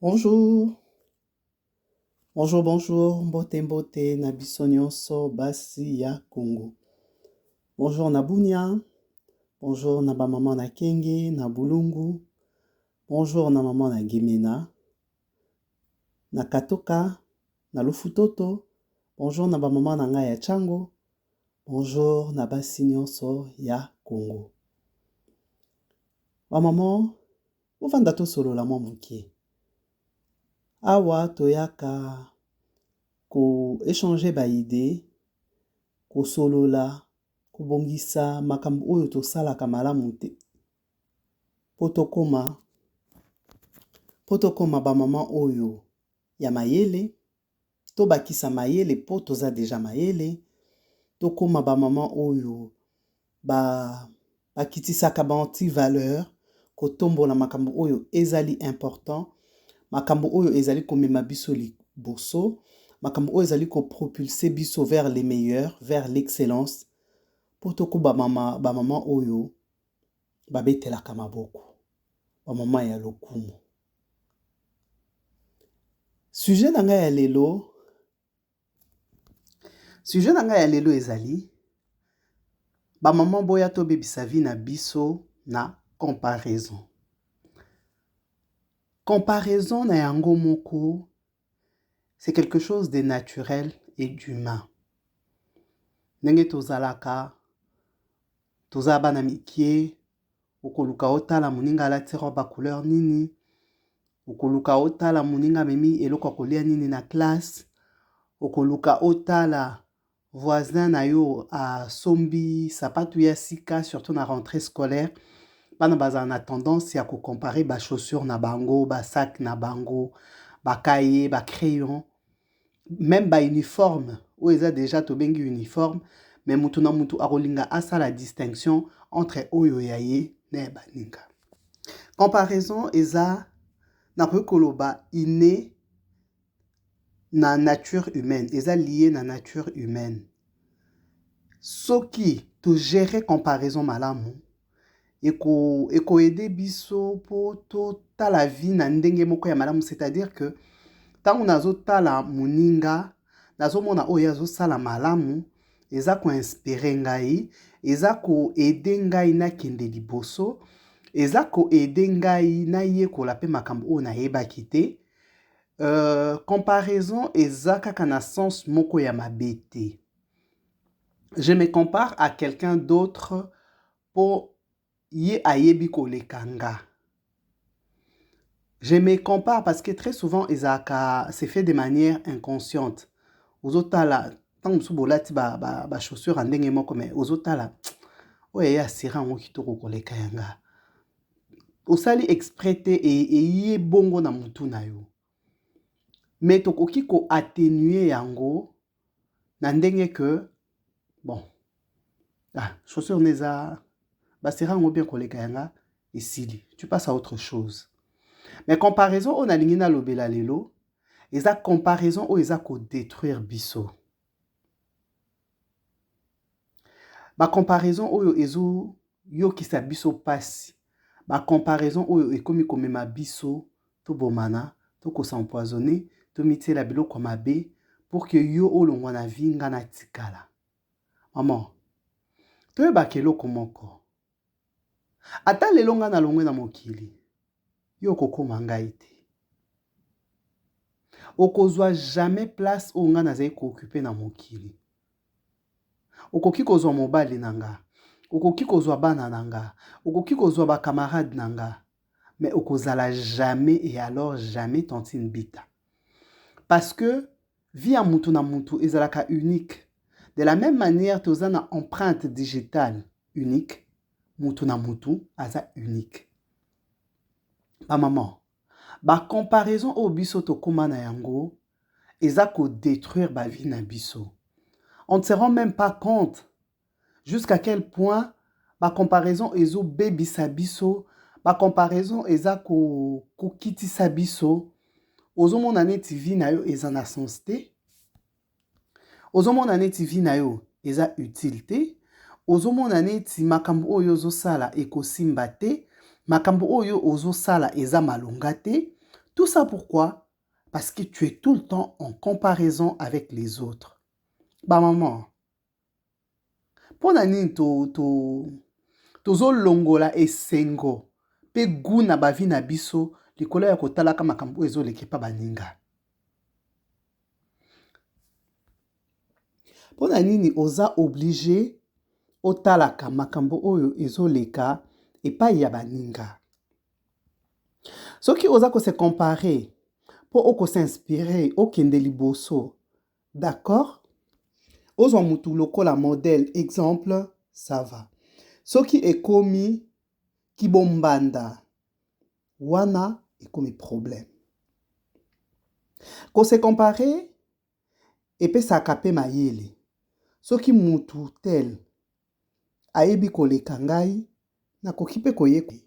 Bonjour, bonjour, mbote mbote, na biso nyonso, basi ya Congo. Bonjour na Bunia, bonjour na ba maman na Kenge, na Bulungu, bonjour na maman na Gemena, na Katoka, na Lufutoto, bonjour na ba maman na ngai ya Chango, bonjour na basi nyonso ya Congo. Ba maman, ovanda to solo la mwa mokie. Awa toyaka ko échanger ba idée, ko solola, ko bongisa makambo oyo tosalaka malamu te. Potokoma ba mama oyo ya mayele, to bakisa mayele po toza deja mayele, tokoma ba mama oyo bakitisaka ba anti-valeur, ko tombola makambo oyo ezali important, makambo oyo ezali komema biso liboso, makambo oyo ezali ko propulser biso vers les meilleurs, vers l'excellence. Potoko ba mama oyo babetelaka maboko, ba mama ya lokumu. Sujet na ngai ya lelo ezali ba mama boya to bebisa vi na biso na comparaison. Comparaison na yango moko, c'est quelque chose de naturel et d'humain. Ndenge tozalaka, toza bana mikie, okoluka otala moninga alati robe couleur nini, okoluka otala moninga memi eloko kolia nini na classe, okoluka otala voisin na yo a sombi sapatu ya sika, surtout na rentrée scolaire. Bana baza na tendance ya ko comparer ba chaussures na bango, ba sac na bango, ba cahier, ba crayon, même ba uniforme, ou eza déjà to bengi uniforme, mais mutu na mutu akolinga asa la distinction entre oyo yaye na baninga. Comparaison eza na koloba inné na nature humaine, eza lié na nature humaine. Soki to gérer comparaison malamu, eko aider biso po to tala vie na ndenge moko ya malamu, c'est-à-dire que tango nazo tala moninga, nazo mona oyo azo sala malamu, eza ko inspirer ngai, eza ko aider ngai na kende liboso, eza ko aider ngai na yekola pe makambo oyo nayebaki te. Comparaison eza kaka na sens moko ya mabe te. Je me compare à quelqu'un d'autre pour ye ayebi koleka nga. Je me compare parce que très souvent c'est fait de manière inconsciente. Ozotala tango musu bolati ba chaussures ndenge moko, mais ozotala oyo ya sira ngo kitoko koleka yanga. Osali exprès te e ye bongo na mutu na yo. Mais tokoki ko atténuer yango na ndenge que bon, chaussures neza basira ngo bien koleka yanga esili. Tu passes à autre chose. Mais comparaison on a lingi na lobela lelo, eza comparaison o eza ko détruire biso. Ba comparaison oyo ezo yokisa biso pasi. Ba comparaison oyo ekomi komema biso to bomana, to ko s'empoisonner, to mitiela biloko mabe pour que yo olongwa na vinga na tikala. Maman, to yeba keloko moko. Ata lelo nga na longwe na mokili, yo kokoma ngai te. Okozwa jamais place o nga nazali ko occuper na mokili. Okoki kozwa mobali nanga, okoki kozwa bana nanga, okoki kozwa ba camarade nanga, mais okozala jamais et alors jamais tontine bita. Parce que vie à mutu na mutu ezalaka unique. De la même manière toza na empreinte digitale unique, mutu na mutu aza unique. Ba maman, ba comparaison o biso to koma na yango eza ko détruire ba vie na biso. On ne se rend même pas compte jusqu'à quel point ba comparaison ezo baby sabiso, ba comparaison eza ko kiti sabiso. Ozomona neti vie na yo eza na sens te. Ozomona neti vie na yo eza utile te. Ozomona neti makambo oyo ozo sala ekosimba te. Makambo oyo ozo sala eza malonga te. Tout ça pourquoi? Parce que tu es tout le temps en comparaison avec les autres. Bah maman, pona nini tozolongola esengo mpe gu na bavi na biso likolo ya kotalaka makambo oyo ezoleka pa baninga. Pona nini oza oblige otalaka makambo oyo ezoleka epai ya baninga. Soki oza kose comparer po oko s'inspirer okende liboso, d'accord? Ozwa mutu lokola modèle, exemple, ça va. Soki ekomi kibombanda, wana ekomi problème. Kose comparer epesaka pe mayele. Soki mutu tel ayebi koleka ngai, nakoki pe koyekola.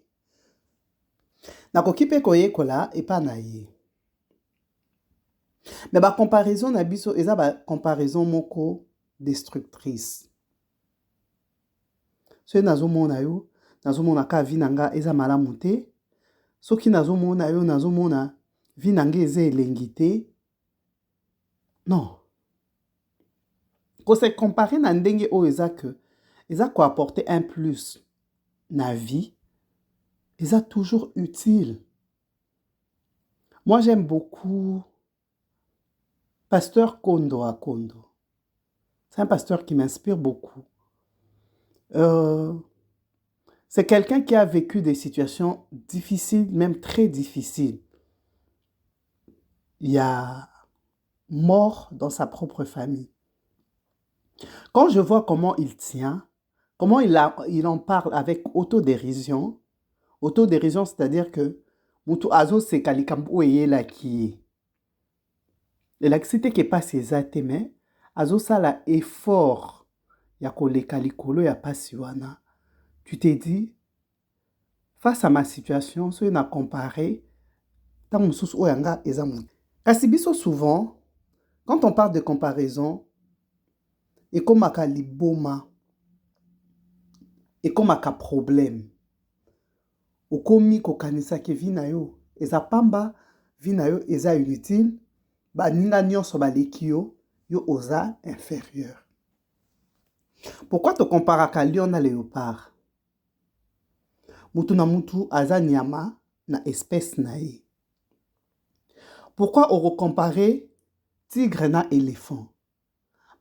Nakoki pe koyekola epa na ye. Mais ba comparaison na biso eza ba comparaison moko destructrice. Soki nazomona yo, nazomona ka vi na nga eza malamu te. Soki nazomona yo, nazomona vi na nga eza elengi te. Non. Ko se comparer na ndenge oyo eza ko apporter un plus na vie, eza toujours utile. Moi j'aime beaucoup Pasteur Kondo Akondo. C'est un pasteur qui m'inspire beaucoup. C'est quelqu'un qui a vécu des situations difficiles, même très difficiles. Il y a mort dans sa propre famille. Quand je vois comment il tient, comment il en parle avec autodérision, c'est-à-dire que mutu azo se kalikambu la qui l'électricité qui passe ses ateme, azo sala effort ya koleka likolo ya pasi wana. Tu t'es dit, face à ma situation, ce na comparé, tant mususu oyanga ezamu. Kasi biso souvent, quand on parle de comparaison, et comme aka liboma, et comme aka problème, okomi kokanisa ke vi na yo, eza pamba, vi na yo eza inutile, ba ninga nyonso baleki yo, yo oza inférieur. Pourquoi te comparer à lion na léopard? Mutu na mutu aza nyama na espèce na ye. Pourquoi on recomparer tigre na éléphant?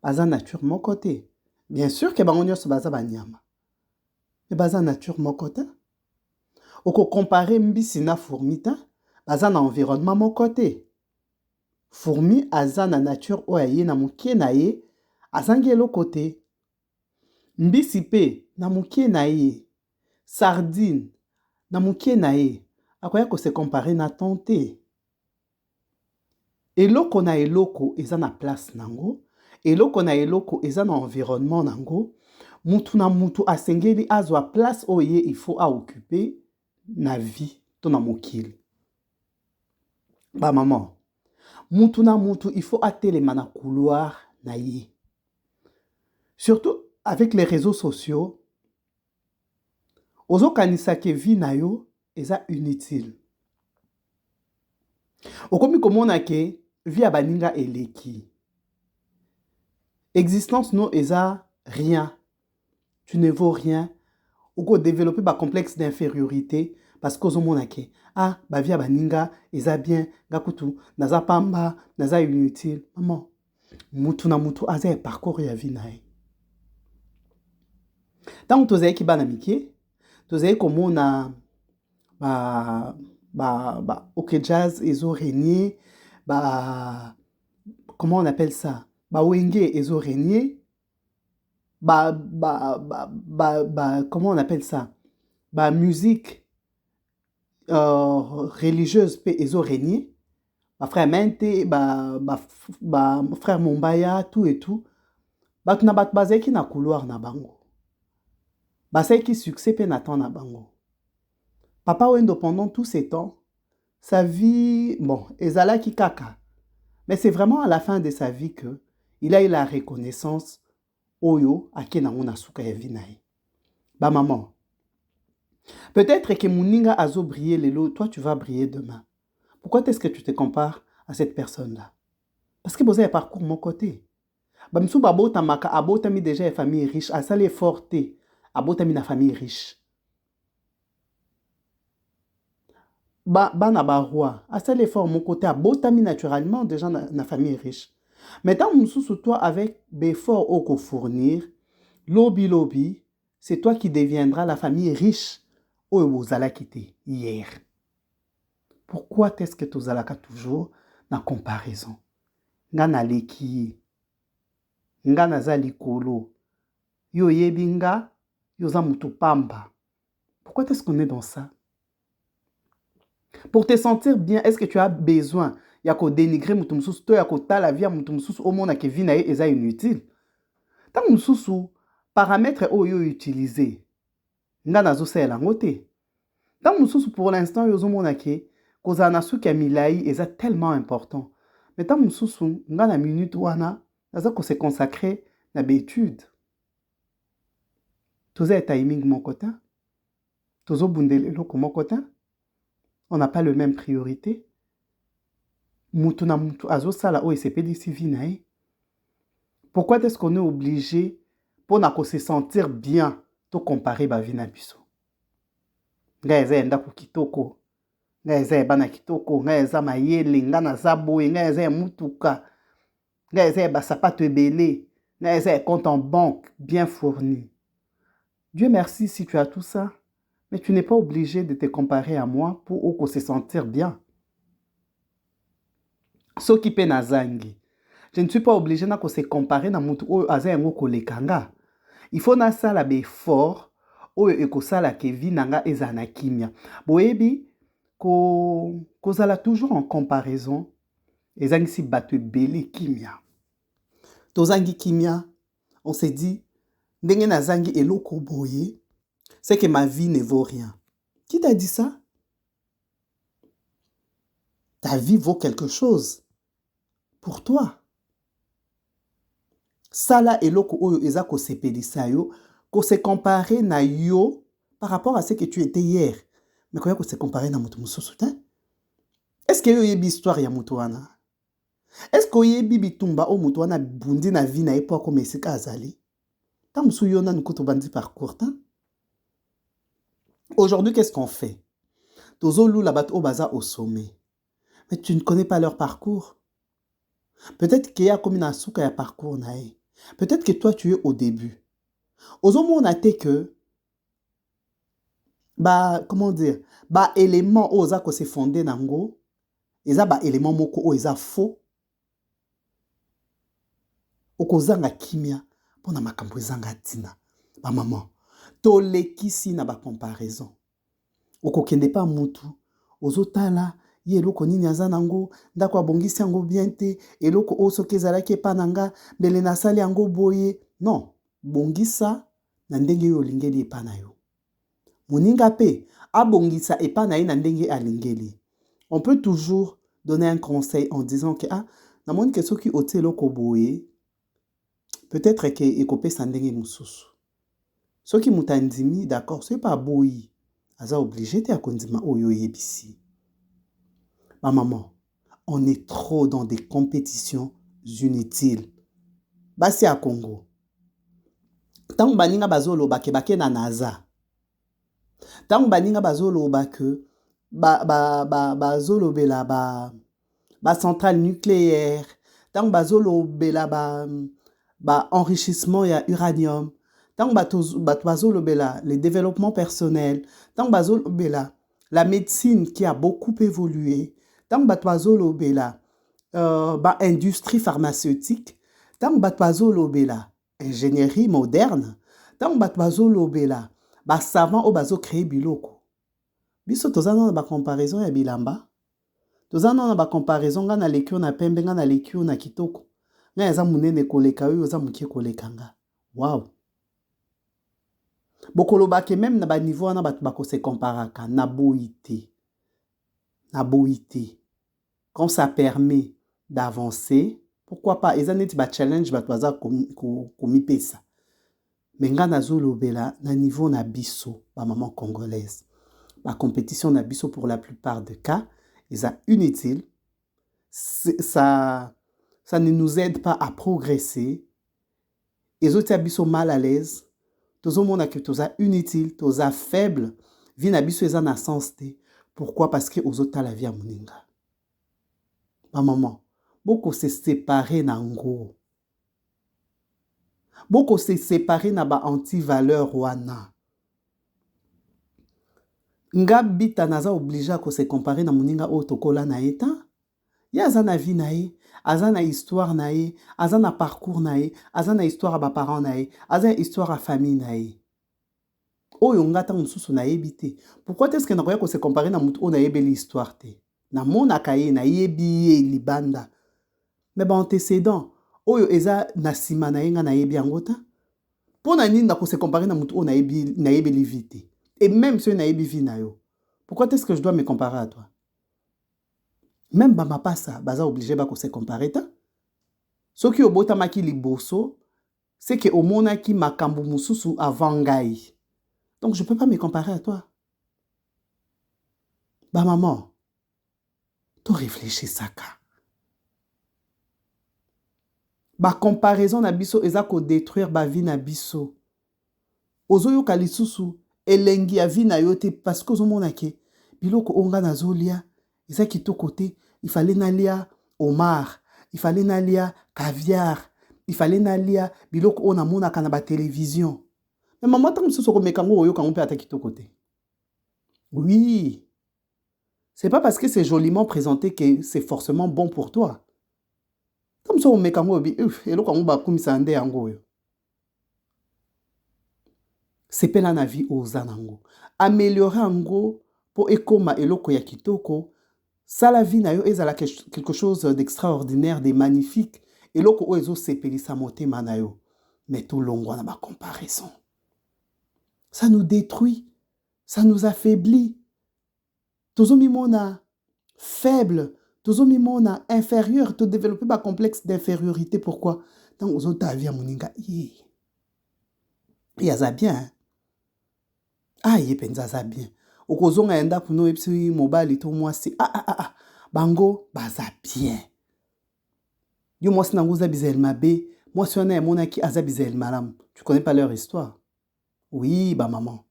Baza nature mon côté. Bien sûr que bango nyonso baza ba nyama. Mais baza nature mon côté. Oko comparer mbisi na fourmi ta, baza na environnement mon côté. Fourmi aza na nature oyo na mukie na ye, azangi eloko te. Mbisi pe na mukie na ye, sardine na mukie na ye, akoya ko se comparer na tonte. Eloko na eloko eza na place nango, eloko na eloko eza na environnement nango, mutu na mutu asengeli azwa place oye il faut a occuper na vie to na mokili. Ba maman, mutu na mutu il faut atelema na couloir na ye. Surtout avec les réseaux sociaux, ozo kanisa ke vie na yo eza inutile. Okomi komona ke vie ya baninga eleki. Existence no eza rien. Tu ne vaux rien. Oko développer ba complexe d'infériorité parce que ozo mona ke ba vie ya baninga eza bien, gakutu naza pamba, naza inutile. Maman, mutu na mutu aza parcours ya vie na ye. Tant que tozali ki bana mikie, tozali komona ok jazz ezo régner, comment on appelle ça? Wenge ezo régner, comment on appelle ça? Musique religieuse pe ezo régner, frère Mente, frère Mombaya, tout et tout. Bat na bat bazeki na couloir na bango. Basai qui succès pe na na bango. Papa Wendo pendant tous ces temps, sa vie, bon, ezala ki kaka. Mais c'est vraiment à la fin de sa vie que il a eu la reconnaissance oyo ake na ngona suka ya vinae. Ba maman. Peut-être que Mouninga azo briller lelo, toi tu vas briller demain. Pourquoi est-ce que tu te compares à cette personne-là? Parce que vous avez un parcours de mon côté. Bamsou babota maka abota mi déjà une famille riche, a sali forte, abota mi na famille riche. Bana ba roi, a sali fort mon côté, abota mi naturellement déjà na famille riche. Maintenant, moussou toi avec l'effort au fournir, lobby, c'est toi qui deviendras la famille riche où vous allez quitter hier. Pourquoi est-ce que tu as toujours na comparaison? Ngana leki, ngana za likolo, yo yebinga, yo za mutu pamba. Pourquoi est-ce qu'on est dans ça? Pour te sentir bien, est-ce que tu as besoin ya ko dénigrer mutu mususu, to ya ko ta la vie à mutu mususu, au monde ke vie na eza inutile? Tant mususu, paramètres oyo utilisé, ngana zo sela ngote. Tant mususu pour l'instant yo zo mona ke kozana suki ya milai eza tellement important. Mais tant mususu, ngana minute wana, naza ko se consacrer na l'étude. Toza timing mon côté. Tozo bundele loko mon côté. On n'a pas le même priorité. Mutu na mutu azo sala o esepeli si vi na ye. Pourquoi est-ce qu'on est obligé pour na ko se sentir bien to comparer ba vie na biso? Nga eza enda ku kitoko. Nga eza bana kitoko, nga eza mayele, nga na zaboye, nga eza mutuka. Nga eza ba sapato ebele, nga eza compte en banque bien fourni. Dieu merci si tu as tout ça, mais tu n'es pas obligé de te comparer à moi pour se sentir bien. Soki pe nazangi. Je ne suis pas obligé de se comparer na mutu oyo aza yango kolekanga. Il faut na sala be fort oyo ekosala ke vi nanga eza na kimia. Boyebi kozala toujours en comparaison ezangisi bato ebele kimia. Tozangi kimia, on se dit ndenge nazangi eloko boye, c'est que ma vie ne vaut rien. Qui t'a dit ça? Ta vie vaut quelque chose pour toi. Sala eloko oyo eza ko sepelisa yo, ko se comparer na yo par rapport à ce que tu étais hier. Mais koya ko se comparer na mutu mususu te? Est-ce que yo yebi histoire ya mutu wana? Est-ce que yebi bitumba o mutu wana bundi na vie na ye po ko mesika azali? Ta musu yo na nkuto bandi parcours ta? Aujourd'hui, qu'est-ce qu'on fait? Tozo lou la bat o baza au sommet. Mais tu ne connais pas leur parcours. Peut-être qu'il y a comme une souka ya parcours nae. Peut-être que toi tu es au début. Ozo mo na te que comment dire, élément oza ko se fondé nango, eza élément moko o eza faux. Okozanga kimia pona makambo ezanga tina. Maman, to lekisi na comparaison. Okokende pa mutu, ozotala ye eloko nini aza nango, ndako abongisi yango bien te, eloko osoki ezalaki epa nanga, mbele nasali yango boye. Non, bongisa na ndenge yo olingeli epa na yo. Moninga pe, abongisa epa na ye na ndenge alingeli. On peut toujours donner un conseil en disant que na moni ke soki otie eloko boye, peut-être que ekope sa ndenge mususu. Soki mutandimi, d'accord, c'est pas boyi. Aza obligé te akondima oyo yebisi. Ma maman, on est trop dans des compétitions inutiles. Basi à Congo. Tant baninga bazolo bake na NASA. Tant baninga bazolo bake bazolo bela centrale nucléaire. Tant bazolo bela enrichissement ya uranium. Tant bazolo bela le développement personnel. Tant bazolo bela la médecine qui a beaucoup évolué. Tant bazolo bela industrie pharmaceutique. Tant bazolo bela ingénierie moderne. Tant bazolo bela savant o bazo créer biloko. Biso tozana na comparaison ya bilamba. Tozana na comparaison nga na lekio na pembe nga na lekio na kitoko. Nga eza munene koleka yo eza mukie koleka nga. Wow. Bokoloba ke même na ba niveau wana batu bako se comparaka na boité. Na boité. Quand ça permet d'avancer, pourquoi pas eza neti ba challenge batu baza komi pesa. Mais nga nazolo bela na niveau na biso ba maman congolaise. La compétition na biso pour la plupart des cas c'est inutile. Ça ne nous aide pas à progresser. Les autres sont mal à l'aise. Tout le monde a que tout inutile, tout faible. Vie na biso eza na sens te. Pourquoi? Parce que aux autres la vie à moninga. Ba maman, beaucoup se séparer na ngo. Beaucoup se séparer na ba anti-valeur wana. Nga bita naza obligé à se comparer na moninga o tokola na eta. Ya azana vie na ye, azana histoire na ye, azana parcours na ye, azana histoire à ba parents na ye, azana histoire à famille na ye. Oyo ngata mususu na yebite. Pourquoi est-ce que na koya ko se comparer na mutu o na yebeli histoire te? Na mona kaye na yebi libanda. Mais ba antécédent, oyo eza na sima na yenga na yebi angota. Pona nini na ko se comparer na mutu o na yebeli vite. Et même si na yebi vi na yo. Pourquoi est-ce que je dois me comparer à toi? Même ba mapasa baza obligé ba ko se comparer ta. Soki obota maki liboso, c'est que omona ki makambu mususu avant ngai. Donc, je ne peux pas me comparer à toi. Bah, maman, tu réfléchis ça. Bah, comparaison na biso, eza ko détruire ba vie na biso. Ozoyo kalisusu, elengi a vie na yote, parce que ozomona ke, biloko onga na zolia, eza kito côté, il fallait nalia homard, il fallait nalia caviar, il fallait nalia biloko ona mona kana ba télévision. Mais maman, tant que ce soit mekango oyo quand on peut attaquer ton côté. Oui. C'est pas parce que c'est joliment présenté que c'est forcément bon pour toi. Comme ça, on mekango obi, et là quand on va comme ça ande ango yo. C'est pas la vie aux anango. Améliorer ango pour ekoma eloko ya kitoko. Ça la vie na yo ezala quelque chose d'extraordinaire, de magnifique. Eloko o ezo sepelisa motema na yo. Mais tout longo na ba comparaison. Ça nous détruit, ça nous affaiblit. Tozomi mona faible, tozomi mona inférieur, to développer un complexe d'infériorité. Pourquoi? Tant aux autres avis à moninga, yaza bien. Ah, penza bien. Okozonga enda kuno epsi mobile to moi c'est bango baza bien. Yo moi sina ngoza bizel mabe, moi si on a mona ki aza bizel malam. Tu connais pas leur histoire? Oui, ba maman.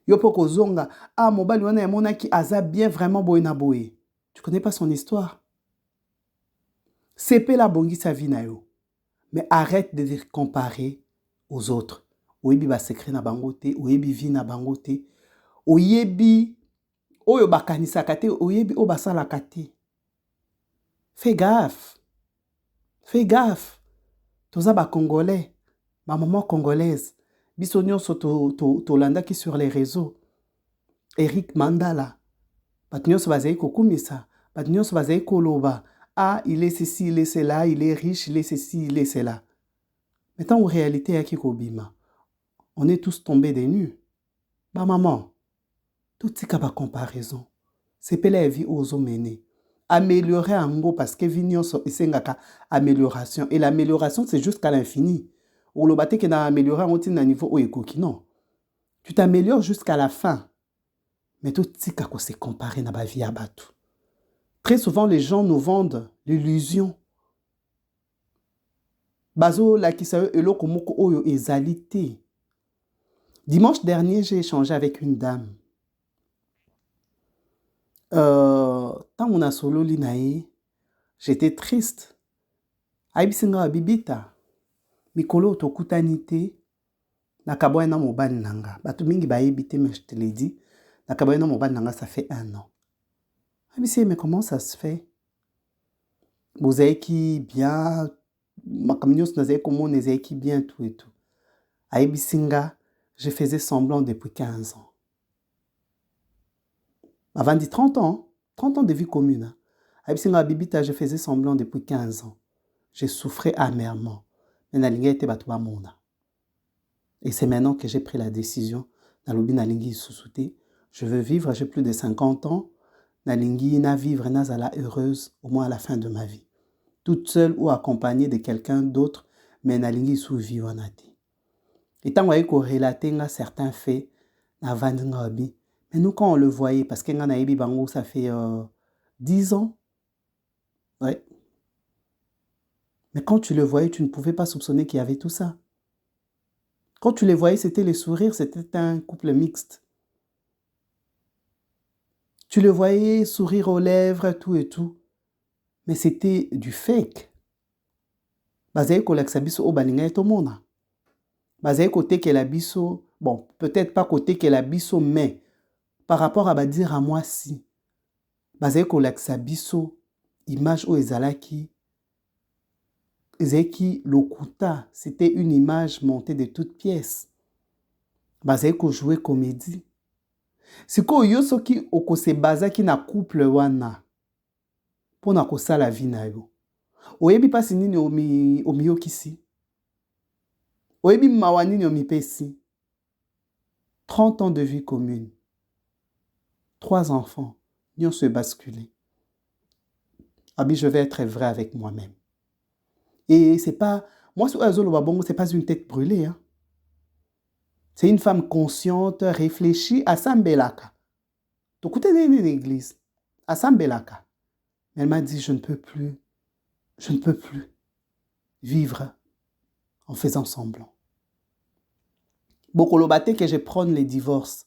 Yo poko zonga, mobile wana mona ki aza bien vraiment boye na boye. Tu connais pas son histoire? C'est pas la bongi sa vie na yo. Mais arrête de te comparer aux autres. Oyebi ba secret na bangote, oyebi vie na bangote, oyebi oyo bakanisa kate, oyebi o basala kate. Fais gaffe. Fais gaffe. Toza ba congolais, ma maman congolaise. Biso nyonso to landa ki sur les réseaux. Eric Mandala. Bat nyonso bazai kokumisa. Bat nyonso bazai koloba. Il est ceci, il est cela, il est riche, il est ceci, il est cela. Maintenant, en réalité, yaki kobima. On est tous tombés des nues. Bah maman, tout ce ba comparaison. C'est pas la vie aux hommes. Améliorer en gros parce que vignon c'est une amélioration. Et l'amélioration, c'est jusqu'à l'infini. Ou le bâti qui n'a amélioré à un niveau où il non. Tu t'améliores jusqu'à la fin. Mais tout ce qui se comparer na ba vie à batu. Très souvent, les gens nous vendent l'illusion. Bazo la kisayo eloko moko oyo ezalité. Dimanche dernier, j'ai échangé avec une dame. Tant on a solo linae, j'étais triste. Aïbisinga bibita. Mikolo tokutanite. Nakaboya na mobile nanga. Batu mingi ba ebite, mais je te l'ai dit. Nakaboya na mobile nanga, ça fait 1 an. Aïbisi, mais comment ça se fait? Vous avez qui bien. Ma communauté nous avez comment nous avez qui bien tout et tout. Aïbisinga, je faisais semblant depuis 15 ans. Avant dit 30 ans. 30 ans de vie commune. Aïbisinga bibita, je faisais semblant depuis 15 ans. J'ai souffert amèrement. Mais na linga était batouba mona. Et c'est maintenant que j'ai pris la décision. Na lobi na lingi susute. Je veux vivre, j'ai plus de 50 ans. Na lingi na vivre na zala heureuse au moins à la fin de ma vie. Toute seule ou accompagnée de quelqu'un d'autre, mais na lingi sous vivre nati. Et tant qu'on relater certains faits, na vandinga obi, Mais nous, quand on le voyait, parce que Nganaïbi Bango, ça fait 10 ans. Ouais. Mais quand tu le voyais, tu ne pouvais pas soupçonner qu'il y avait tout ça. Quand tu les voyais, c'était les sourires, c'était un couple mixte. Tu le voyais sourire aux lèvres, tout et tout. Mais c'était du fake. Bazaye kolakisa biso o balinga etomona. Bazaye côté que la biso, bon, peut-être pas côté que la biso, mais par rapport à dire à moi si. Bazaye kolakisa biso image o ezalaki. Ezeki lokuta, c'était une image montée de toutes pièces. Bazaye ko jouer comédie. Siko yo soki okose bazaki na couple wana. Pona kosala vie na yo. Oyebi pasi nini omiyokisi. Oyebi mawa nini omipesi. 30 ans de vie commune. 3 enfants. Nyon se basculer. Abi, je vais être vrai avec moi-même. Et c'est pas... Moi, c'est pas une tête brûlée. Hein. C'est une femme consciente, réfléchie, à Sambelaka. Donc, écoutez, l'église. À Sambelaka. Elle m'a dit, je ne peux plus vivre en faisant semblant. Bokolobate que je prenne les divorces.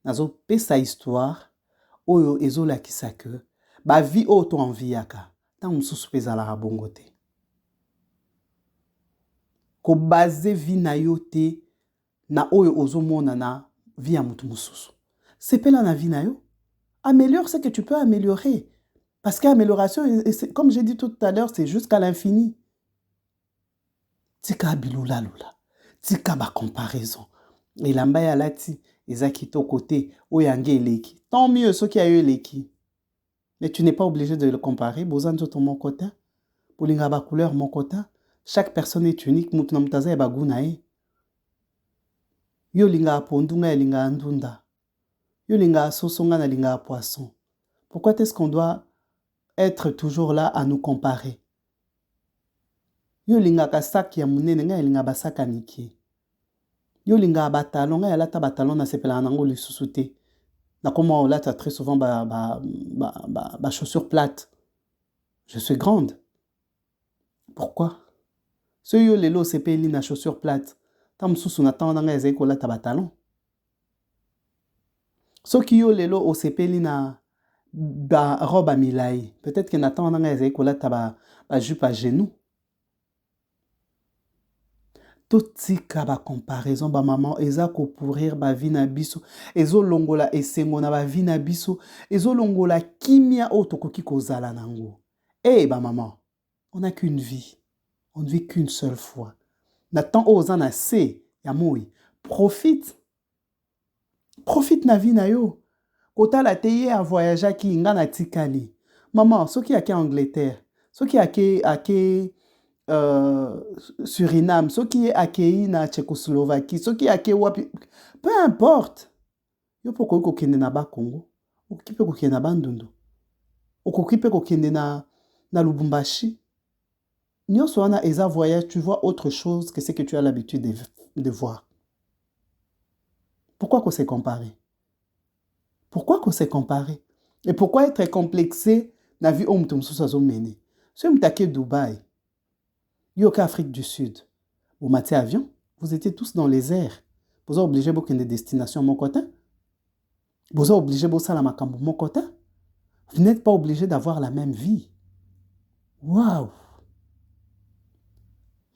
Nazo pe sa histoire, oyo ezola kisake, ba vie auto enviaka. Tant mususu pezala rabongote. Ko base vie na yote na oyo ozomona na vie a mutu mususu. C'est pas la vie na yo. Améliore ce que tu peux améliorer. Parce qu'amélioration, comme j'ai dit tout à l'heure, c'est jusqu'à l'infini. Tika bilula lula. Tika ba comparaison. Et lamba ya lati, ezaki to côté, oyange eleki. Tant mieux ceux qui a eu eleki. Mais tu n'es pas obligé de le comparer. Bozan to mon côté. Polinga ba couleur mon côté. Chaque personne est unique. Mutuna mutaza e bagunae. Yo linga pondunga e linga andunda. Yo linga sosonga na linga poisson. Pourquoi est-ce qu'on doit être toujours là à nous comparer? Yo linga kasaki ya munene nga linga basaka miki. Yo linga batalon nga yalata batalon na sepela nango lisusu te. Na comment on lata très souvent chaussures plates. Je suis grande. Pourquoi? Ce yo lelo sepeli na chaussures plates. Tam susu na tanda nga ezai ko lata batalon. Ce qui yo lelo o sepeli na ba robe à milai. Peut-être que na tanda nga ezai ko lata ba jupe à genoux. Totika ba comparaison ba maman eza ko pourrir ba vie na biso ezo longola esengo na ba vie na biso ezo longola kimia otokoki kozala nango. Eh ba maman, on n'a qu'une vie. On ne vit qu'une seule fois. Nathan ozan na se ya moi. Profite na vie na yo. Kota la teye a voyager ki nga na tikali. Maman, soki ake Angleterre, soki ake Suriname, ceux qui est accueilli na Tchécoslovaquie, ceux qui est accueilli wapi, peu importe. Yo poko kokende na ba Congo, okipe kokende na Bandundu, okipe kokende na Lubumbashi. Nyonso wana eza voyage, tu vois autre chose que ce que tu as l'habitude de voir. Pourquoi qu'on s'est comparé? Pourquoi qu'on s'est comparé? Et pourquoi être complexé na vie om tum susazo mene? Si on m'take Dubaï, Yoka Afrique du Sud. Vous matez avion, vous étiez tous dans les airs. Vous êtes obligé de des destinations mon côté. Vous êtes obligé de faire la makambo mon côté. Vous n'êtes pas obligé d'avoir la même vie. Waouh!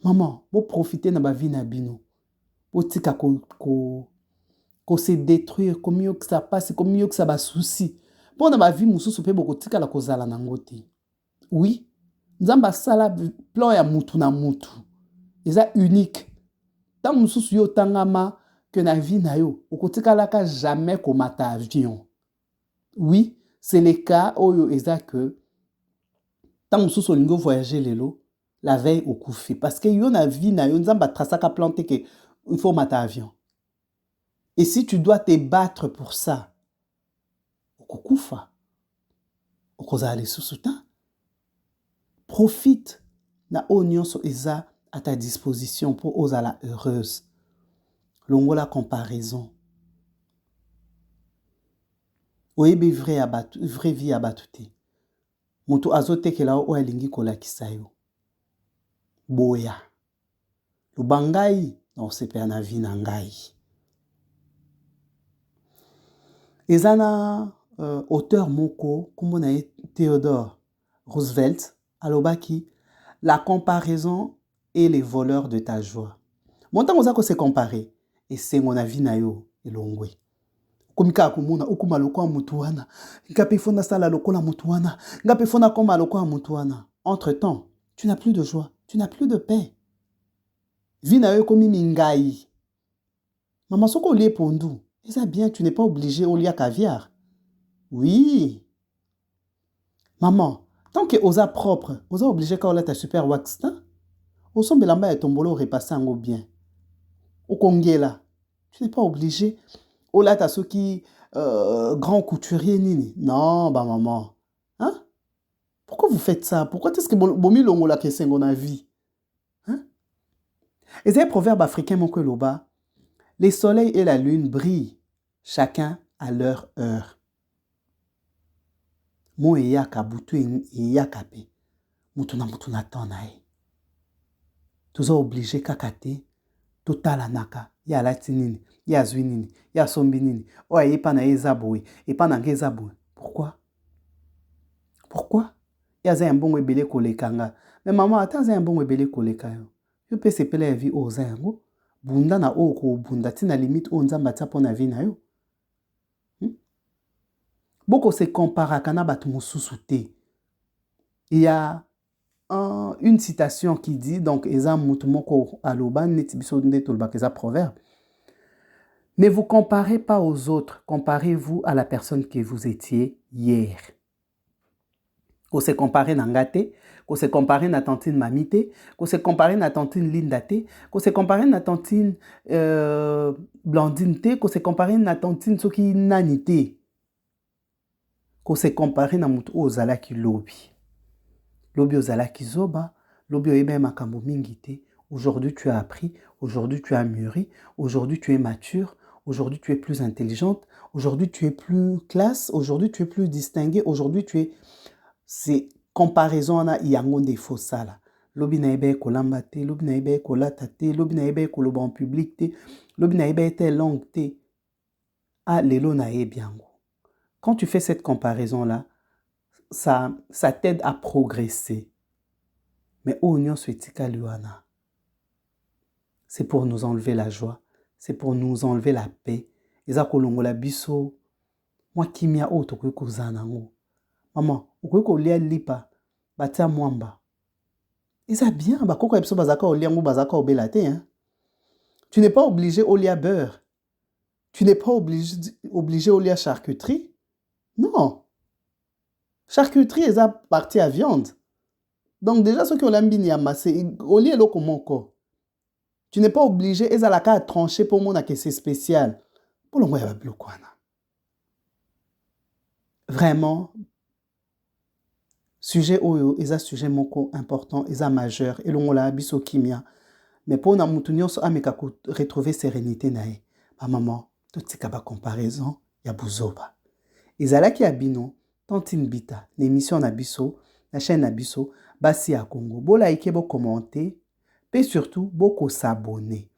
Maman, vous profitez de ma vie na bino. Vous tika ko se détruire, comme mieux que ça passe, comme mieux que ça va souci. Pour ma vie, moussou soupe beaucoup tika la kozala nangote. Oui, nzamba sala plan ya mutu na mutu. Eza unique. Tant mususu yo tangama que na vie na yo, okotikalaka jamais komata avion. Oui, c'est le cas oyo eza que tant mususu olingo voyager lelo, la veille au koufi. Parce que yo na vie na yo, nzamba trasaka planté que il faut mata avion. Et si tu dois te battre pour ça, okokufa. Okozale susuta. Profite na onyon so eza à ta disposition pour osala la heureuse. Longo la comparaison. oyebe vrai vie ya bato te. Moto azotekela oyo alingi kolakisa yo. Boya. Loba ngai na osepela na vie na ngai. Ezana auteur moko kombo na ye Theodore Roosevelt alobaki la comparaison est les voleurs de ta joie. Montango zako se comparer esengo na vie na yo elongwe. Komika komona okoma lokola mutu wana, ngape fona sala lokola mutu wana, ngape fona koma lokola mutu wana. Entre-temps, tu n'as plus de joie, tu n'as plus de paix. Vie na yo komi mingai. Maman soko lié pondu. Et ça bien, tu n'es pas obligé au lia caviar. Oui. Maman, tant que osa propre, osa obligé quand on a ta super wax, au son belamba et tombolo repasser en bien. Au Congela, tu n'es pas obligé. Au là ta qui grand couturier nini. Non, bah maman. Hein? Pourquoi vous faites ça? Pourquoi est-ce que bomi longo la que c'est a vie? Hein? Et c'est un proverbe africain mon que loba. Les soleils et la lune brillent, chacun à leur heure. Mo eyaka butu eyaka pe. Mutuna tonae. Tous obligé kakate, totala naka, ya latinini, ya zwinini, ya sombinini, o yepa na ezaboui, et pas na ezaboui. Pourquoi? Pourquoi? Ya za mbongo ebele kolekanga. Mais maman, attends za mbongo ebele koleka yo. Yo pe sepela ya vie oza yango. Bunda na oko bunda tina limite o nzamba tia pona vie na yo. Boko se compara kana batu mususu te. Il y a une citation qui dit, donc, eza mutumoko aloba, netibiso netolba keza proverbe. Ne vous comparez pas aux autres, comparez-vous à la personne que vous étiez hier. Ko se comparer na ngate, ko se comparer na tantine mamite, ko se comparer na tantine lindate, ko se comparer na tantine blandine te, ko se comparer na tantine soki nanite. Ko se comparer na mutu ozalaki lobi. Lobi ozalaki zoba, lobi oyebe makambo mingi te. Aujourd'hui tu as appris, aujourd'hui tu as mûri, aujourd'hui tu es mature, aujourd'hui tu es plus intelligente, aujourd'hui tu es plus classe, aujourd'hui tu es plus distinguée, aujourd'hui tu es... C'est comparaison na yango de fosala. Lobi na ebe kolamba te, lobi na ebe kolata te, lobi na ebe koloba en public te, lobi na ebe te langue te. Ah, lelo na ebe yango. Quand tu fais cette comparaison-là, ça t'aide à progresser. Mais oignon suetika luana. C'est pour nous enlever la joie. C'est pour nous enlever la paix. Eza kolongo la biso. Moi kimia o tokoki kozana ngo. Maman, okoki kolia lipa batia mwamba. Eza bien, bakoko ya biso bazaka olia ngo bazaka obela te hein. Tu n'es pas obligé olia beurre. Tu n'es pas obligé olia charcuterie. Non. Charcuterie est à partie à viande. Donc déjà, ceux qui ont l'ambini à masser, au lieu de comment tu n'es pas obligé, et à la carte trancher pour mon que c'est spécial. Pour le moins, il y a vraiment, sujet oyo, est un sujet moko important, est un majeur, et l'on l'a biso kimia. Mais pour na moutounion so ameka retrouver sérénité nae. Ma maman, tout ce kaba comparaison, ya buzoba. Ezalaki abino, tantine bita, l'émission na biso, la chaîne na biso, basi à Congo. Bo like, bo commenter, et surtout, beaucoup s'abonner.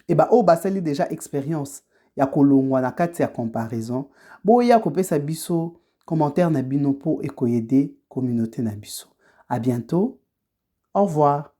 Et bah, oh, basali déjà expérience. Ya kolongwa na kati ya comparaison. Bo ya kopé sa biso, commentaire na bino po ekoyede communauté na biso. À bientôt. Au revoir.